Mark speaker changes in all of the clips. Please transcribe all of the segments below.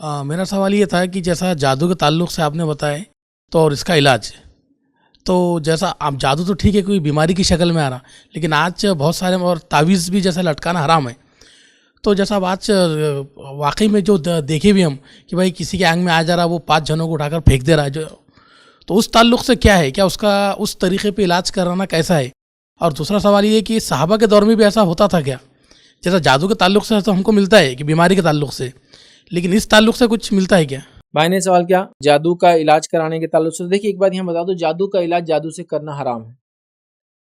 Speaker 1: मेरा सवाल ये था कि जैसा जादू के ताल्लुक से आपने बताया तो और इसका इलाज, तो जैसा आप जादू तो ठीक है कोई बीमारी की शक्ल में आ रहा, लेकिन आज बहुत सारे और तावीज़ भी जैसा लटकाना हराम है। तो जैसा अब आज वाकई में जो देखे भी हम कि भाई किसी के आंग में आ जा रहा है वो 5 जनों को उठाकर फेंक दे रहा है जो, तो उस ताल्लुक से क्या है, क्या उसका उस तरीके पे इलाज कराना कैसा है? और दूसरा सवाल ये कि सहाबा के दौर में भी ऐसा होता था क्या? जैसा जादू के ताल्लुक से तो हमको मिलता है कि बीमारी के ताल्लुक से, लेकिन इस ताल्लुक से कुछ मिलता है क्या?
Speaker 2: भाई ने सवाल किया जादू का इलाज कराने के ताल्लुक से। देखिए एक बात यहाँ बता दो, जादू का इलाज जादू से करना हराम है।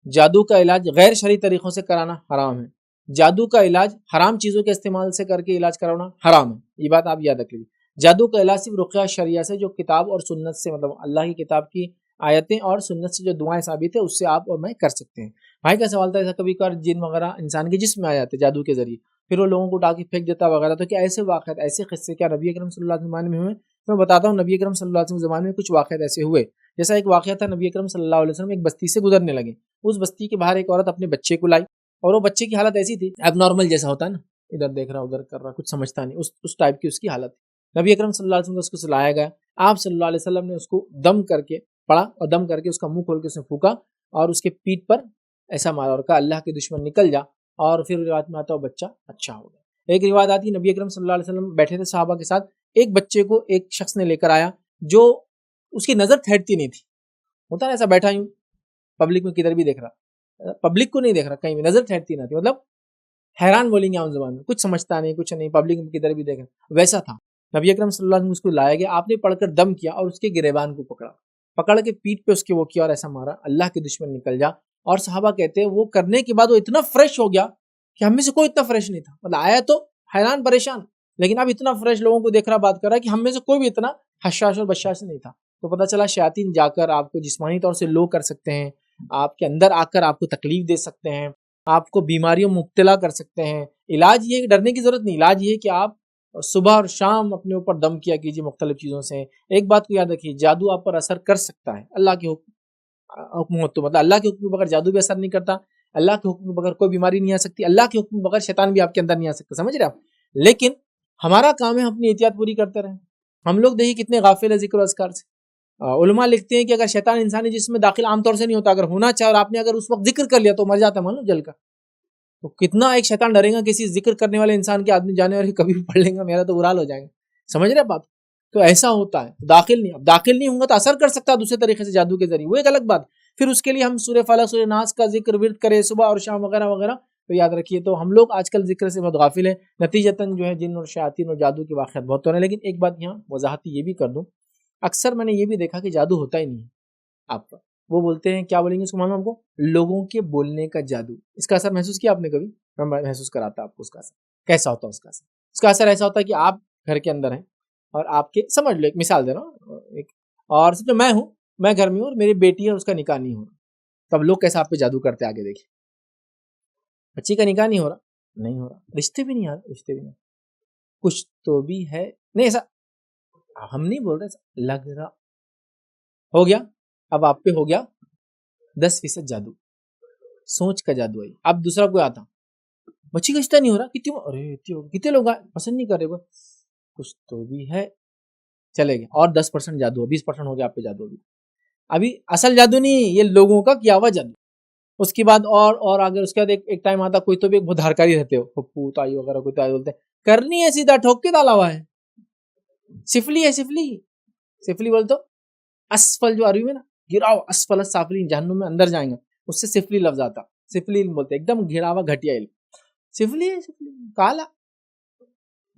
Speaker 2: जादू का इलाज गैर शरई तरीकों से कराना हराम है। जादू का इलाज हराम चीजों के इस्तेमाल से करके इलाज कराना हराम है। ये बात आप याद रख लीजिए। जादू का इलाज सिर्फ रुक़या शरिया से, जो किताब और सुन्नत से, मतलब अल्लाह की किताब की आयतें और सुन्नत से जो दुआएं साबित है, उससे आप और मैं कर सकते हैं। भाई का सवाल था ऐसा कभी कभार जिन वगैरह इंसान के जिस्म में आ जाते जादू के जरिए, फिर वो लोगों को उठा के फेंक देता वगैरह, तो क्या ऐसे वाक़यात, ऐसे किस्से क्या नबी अकरम सल्लल्लाहु अलैहि वसल्लम में हुए? तो मैं बताता हूँ, नबी अकरम सल्लल्लाहु अलैहि वसल्लम के ज़माने में कुछ वाक़यात ऐसे हुए। जैसा एक वाक़या था, नबी अकरम सल्लल्लाहु अलैहि वसल्लम एक बस्ती से गुजरने लगे। उस बस्ती के बाहर एक औरत अपने बच्चे को लाई, और वो बच्चे की हालत ऐसी थी, अब नॉर्मल जैसा होता है ना, इधर देख रहा उधर कर रहा, कुछ समझता नहीं, उस टाइप की उसकी हालत थी। नबी अकरम सल्लल्लाहु अलैहि वसल्लम को उसको लाया गया। आप सल्लल्लाहु अलैहि वसल्लम ने उसको दम करके पड़ा, और दम करके उसका मुंह खोल के उसने फूका और उसके पीठ पर ऐसा मारा और कहा अल्लाह के दुश्मन निकल जा। और फिर रिवायत में आता है बच्चा अच्छा हो गया। एक रिवायत आती है, नबी अकरम सल्लल्लाहु अलैहि वसल्लम बैठे थे सहाबा के साथ, एक बच्चे को एक शख्स ने लेकर आया जो उसकी नजर ठहरती नहीं थी। होता है ऐसा, बैठा यूं पब्लिक में किधर भी देख रहा, पब्लिक को नहीं देख रहा, कहीं भी नजर ठहरती ना थी, मतलब हैरान बोलेंगे आम जबान में, कुछ समझता नहीं, कुछ नहीं, पब्लिक में किधर भी देख रहा, वैसा था। नबी अकरम सल्लल्लाहु अलैहि वसल्लम उसको लाया गया, आपने पढ़कर दम किया और उसके गिरेबान को पकड़ा, पकड़ के पीठ पे उसके वो किया और ऐसा मारा अल्लाह के दुश्मन निकल जा। और सहाबा कहते हैं वो करने के बाद वो इतना फ्रेश हो गया कि हम में से कोई इतना फ्रेश नहीं था। मतलब आया तो हैरान परेशान, लेकिन अब इतना फ्रेश लोगों को देख रहा, बात कर रहा है कि हम में से कोई भी इतना हशाश और बशाश नहीं था। तो पता चला शयातीन जाकर आपको जिस्मानी तौर से लो कर सकते हैं, आपके अंदर आकर आपको तकलीफ दे सकते हैं, आपको बीमारियों में मुब्तला कर सकते हैं। इलाज ये है कि डरने की जरूरत नहीं, इलाज ये है कि आप सुबह और शाम अपने ऊपर दम किया कीजिए मुख्तलिफ चीज़ों से। एक बात को याद रखिए, जादू आप पर असर कर सकता है, अल्लाह के हुक्म हो तो, मतलब अल्लाह के हुक्म के बगैर जादू भी असर नहीं करता, अल्लाह के हुक्म के बगैर कोई बीमारी नहीं आ सकती, अल्लाह के हुक्म के बगैर शैतान भी आपके अंदर नहीं आ सकता, समझ रहे आप? लेकिन हमारा काम है अपनी एहतियात पूरी करते रहें। हम लोग देखिए कितने गाफिल है जिक्र अज़कार से। उलमा लिखते हैं कि अगर शैतान इंसानी जिस्म में दाखिल आमतौर से नहीं होता, अगर होना चाहे और आपने अगर उस वक्त जिक्र कर लिया तो मर जाता, मान लो जल का। तो कितना एक शैतान डरेगा किसी जिक्र करने वाले इंसान के, आदमी जाने वाले कभी भी पढ़ लेंगे, मेरा तो बुरा हाल हो जाएगा। समझ रहे बात? तो ऐसा होता है, दाखिल नहीं, अब दाखिल नहीं होगा तो असर कर सकता है दूसरे तरीके से जादू के जरिए, वो एक अलग बात। फिर उसके लिए हम सूरह फलक सूरह नास का जिक्र विर्द करें सुबह और शाम वगैरह वगैरह, तो याद रखिए। तो हम लोग आजकल जिक्र से बहुत गाफिल हैं, नतीजतन जो है जिन और शयातीन और जादू के वाक़यात बहुत हो रहे हैं। लेकिन एक बात यहाँ वजाहती ये भी कर दूँ, अक्सर मैंने ये भी देखा कि जादू होता ही नहीं है आप पर। वो बोलते हैं, क्या बोलेंगे उसको मालूम आपको? लोगों के बोलने का जादू। इसका असर महसूस किया आपने कभी? मैं महसूस कराता आपको उसका असर कैसा होता है। उसका असर ऐसा होता है कि आप घर के अंदर हैं और आपके, समझ लो एक मिसाल दे रहा हूँ, एक और समझो मैं हूँ, मैं घर में हूँ और मेरी बेटी है, उसका निकाह नहीं हो रहा, तब लोग कैसे आप पे जादू करते आगे देखिए। बच्ची का निकाह नहीं हो रहा, नहीं हो रहा, रिश्ते भी नहीं आ रहे, रिश्ते भी नहीं, कुछ तो भी है, नहीं ऐसा हम नहीं बोल रहे, ऐसा लग रहा, हो गया। अब आप पे हो गया 10% जादू, सोच का जादू है। अब दूसरा कोई आता, बच्ची का रिश्ता नहीं हो रहा, कितने, अरे कितने लोग पसंद नहीं कर रहे, कुछ तो भी है, चले गए और 10% जादू, 20% हो गया आप पे जादू। अभी असल जादू नहीं, ये लोगों का किया हुआ जादू। उसके बाद और आगे उसके बाद एक टाइम आता, कोई तो भी एक बुधारकारी रहते हो, पप्पू ताई वगैरह, कोई ताई बोलते हैं करनी है सीधा ठोक के डाला हुआ है, सिफली है, सिफली बोल तो असफल जो अरबी में ना, गिराओ असफल साफली, जहन्नुम में अंदर जाएंगे, उससे सिफली लफ्ज आता, सिफली बोलते एकदम घिरावा घटिया इल्म, सिफली है, सिफली काला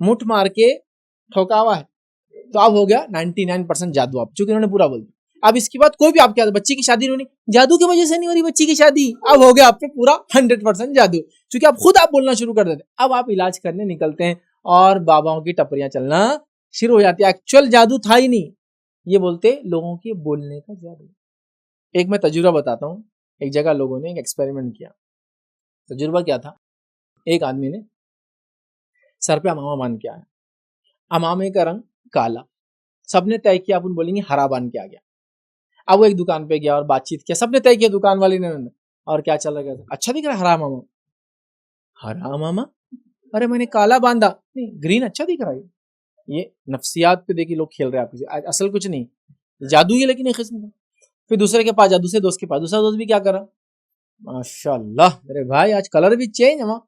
Speaker 2: मुठ मार के ठोका हुआ है। तो अब हो गया 99% जादू, आप चूंकि इन्होंने पूरा बोल दिया। अब इसके बाद कोई भी आप क्या, बच्ची की शादी नहीं, जादू की वजह से नहीं हो रही बच्ची की शादी, अब हो गया आप पे पूरा 100% जादू, क्योंकि आप खुद आप बोलना शुरू कर देते। अब आप इलाज करने निकलते हैं और बाबाओं की टपरियां चलना शुरू हो जाती है, एक्चुअल जादू था ही नहीं, ये बोलते लोगों के बोलने का जादू। एक मैं तजुर्बा बताता हूँ, एक जगह लोगों ने एक एक्सपेरिमेंट किया। तजुर्बा क्या था, एक आदमी ने सर पे अमामा बांध के आया, अमामे का रंग काला, सबने तय किया अपन बोलेंगे हरा बांध के आ गया। अब वो एक दुकान पे गया और बातचीत किया, सबने तय किया दुकान वाले ने, और क्या चल रहा है, अच्छा दिख रहा है हरा मामा, हरा मामा, अरे मैंने काला बांधा, नहीं ग्रीन अच्छा दिख रहा है, ये नफ्सियात पे देखिए लोग खेल रहे हैं आपके, असल कुछ नहीं, जादू ही लेकिन एक किस्म का। फिर दूसरे के पास जा, दूसरे दोस्त के पास, दूसरा दोस्त भी क्या करा, माशाल्लाह मेरे भाई आज कलर भी चेंज है,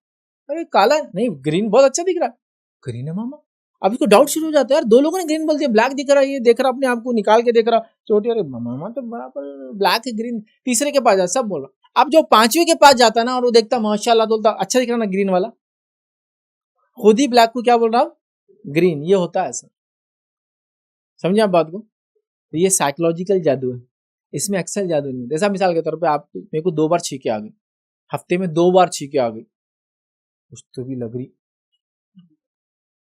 Speaker 2: अरे काला नहीं ग्रीन बहुत अच्छा दिख रहा है, ग्रीन है मामा। अब इसको डाउट शुरू हो जाता है, यार दो लोगों ने ग्रीन बोल दिया, ब्लैक दिख रहा है, ये देख रहा अपने आप को निकाल के देख रहा छोटी, अरे मामा तो बराबर ब्लैक है ग्रीन। तीसरे के पास जा, सब बोल रहा। अब जो पांचवे के पास जाता ना और वो देखता माशाल्लाह, बोलता अच्छा दिख रहा ना ग्रीन वाला, खुद ही ब्लैक को क्या बोल रहा हूं, ग्रीन। ये होता है ऐसा, समझे आप बात को। तो ये साइकोलॉजिकल जादू है, इसमें अक्सर जादू नहीं। जैसा मिसाल के तौर पे आप मेरे को 2 बार छींके आ गई, हफ्ते में 2 बार छींके आ गई, कुछ तो भी लग रही,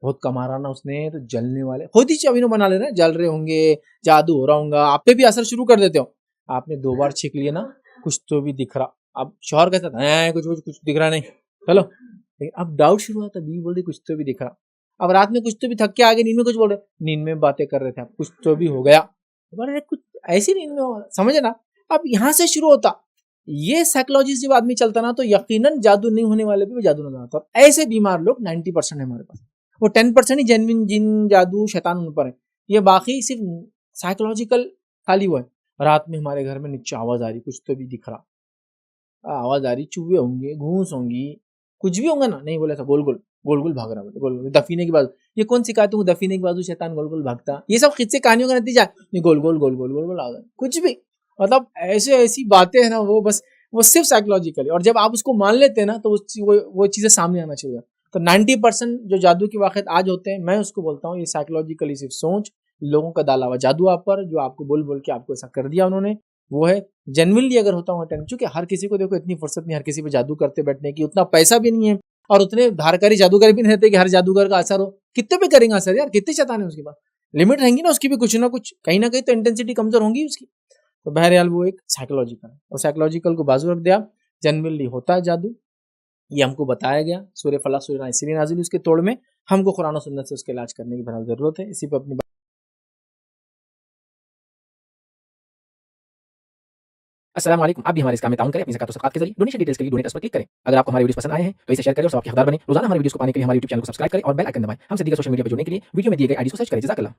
Speaker 2: बहुत कमा रहा ना उसने, तो जलने वाले खुद ही चवीनो बना ले रहे हैं, जल रहे होंगे, जादू हो रहा होगा, आप पे भी असर शुरू कर देते हो। आपने 2 बार छींक लिए ना, कुछ तो भी दिख रहा। अब शौहर कहता है कुछ दिख रहा नहीं, चलो, लेकिन अब डाउट शुरू होता, बीवी बोल रही कुछ तो भी दिख रहा। अब रात में कुछ तो भी थक के आ गए, नींद में कुछ बोल रहे, नींद में बातें कर रहे थे आप, कुछ तो भी हो गया, कुछ ऐसी नींद में हो, समझे ना। अब यहाँ से शुरू होता, ये साइकोलॉजी से जब आदमी चलता ना, तो यकीनन जादू नहीं होने वाले भी जादू नजर आता। और ऐसे बीमार लोग 90% है हमारे पास, वो 10% ही जेन्युइन जिन जादू शैतान उन पर है, ये बाकी सिर्फ साइकोलॉजिकल खाली हुआ है। रात में हमारे घर में नीचे आवाज आ रही, कुछ तो भी दिख रहा, आवाज आ रही, चूहे होंगे, घूस होंगी, कुछ भी होंगे ना, नहीं बोले गोल गोल भाग रहा, गोल गोल दफीने की बाजू। ये कौन सिखाया तुमको दफीने की बाजू शैतान गोल गोल भागता, ये सब किस्से कहानियों का नतीजा है। गोल गोल आ गए, कुछ भी, मतलब ऐसी बातें है ना, वो बस वो सिर्फ साइकोलॉजिकल है। और जब आप उसको मान लेते हैं ना, तो वो चीजें सामने आना चाहिए। तो 90% जो जादू के वाक़यात आज होते हैं, मैं उसको बोलता हूँ ये साइकोलॉजिकली सिर्फ सोच, लोगों का डाला हुआ जादू आप पर, जो आपको बोल के आपको ऐसा कर दिया उन्होंने, वो है। जेन्युइनली अगर होता हूँ अटेंड, चूंकि हर किसी को देखो इतनी फुर्सत नहीं हर किसी पे जादू करते बैठने की, उतना पैसा भी नहीं है, और उतने धारकारी जादूगर भी नहीं रहते कि हर जादूगर का असर हो। कितने पे करेंगे असर यार, कितने शैतान है उसके पास, लिमिट रहेंगी ना उसकी भी, कुछ ना कुछ कहीं ना कहीं तो इंटेंसिटी कमजोर होंगी उसकी। तो बहरहाल वो एक साइकोलॉजिकल है, और साइकोलॉजिकल को बाजू रख दिया, जेन्युइनली होता है जादू, ये हमको बताया गया। सूरह फलक सूरह नास इसलिए नाज़िल उसके तोड़ में, हमको कुरान और सुन्नत से उसका इलाज करने की बहरहाल जरूरत है। इसी पर अपनी
Speaker 3: अस्सलाम वालेकुम। आप भी हमारे इस काम में ताउन करें अपनी ज़कात और सदक़ात के जरिए। डोनेशन डिटेल्स के लिए डोनेट पर क्लिक करें। अगर आपको हमारे वीडियोस पसंद आए हैं तो इसे शेयर करें और सबके हकदार बने। रोजाना हमारे वीडियोस को पाने के लिए हमारे यूट्यूब चैनल को सब्सक्राइब करें और बेल आइकन दबाएं। हमसे दीगर सोशल मीडिया पर जुड़ने के लिए वीडियो में दिए गए आईडी को सर्च करें। जज़ाकल्लाह।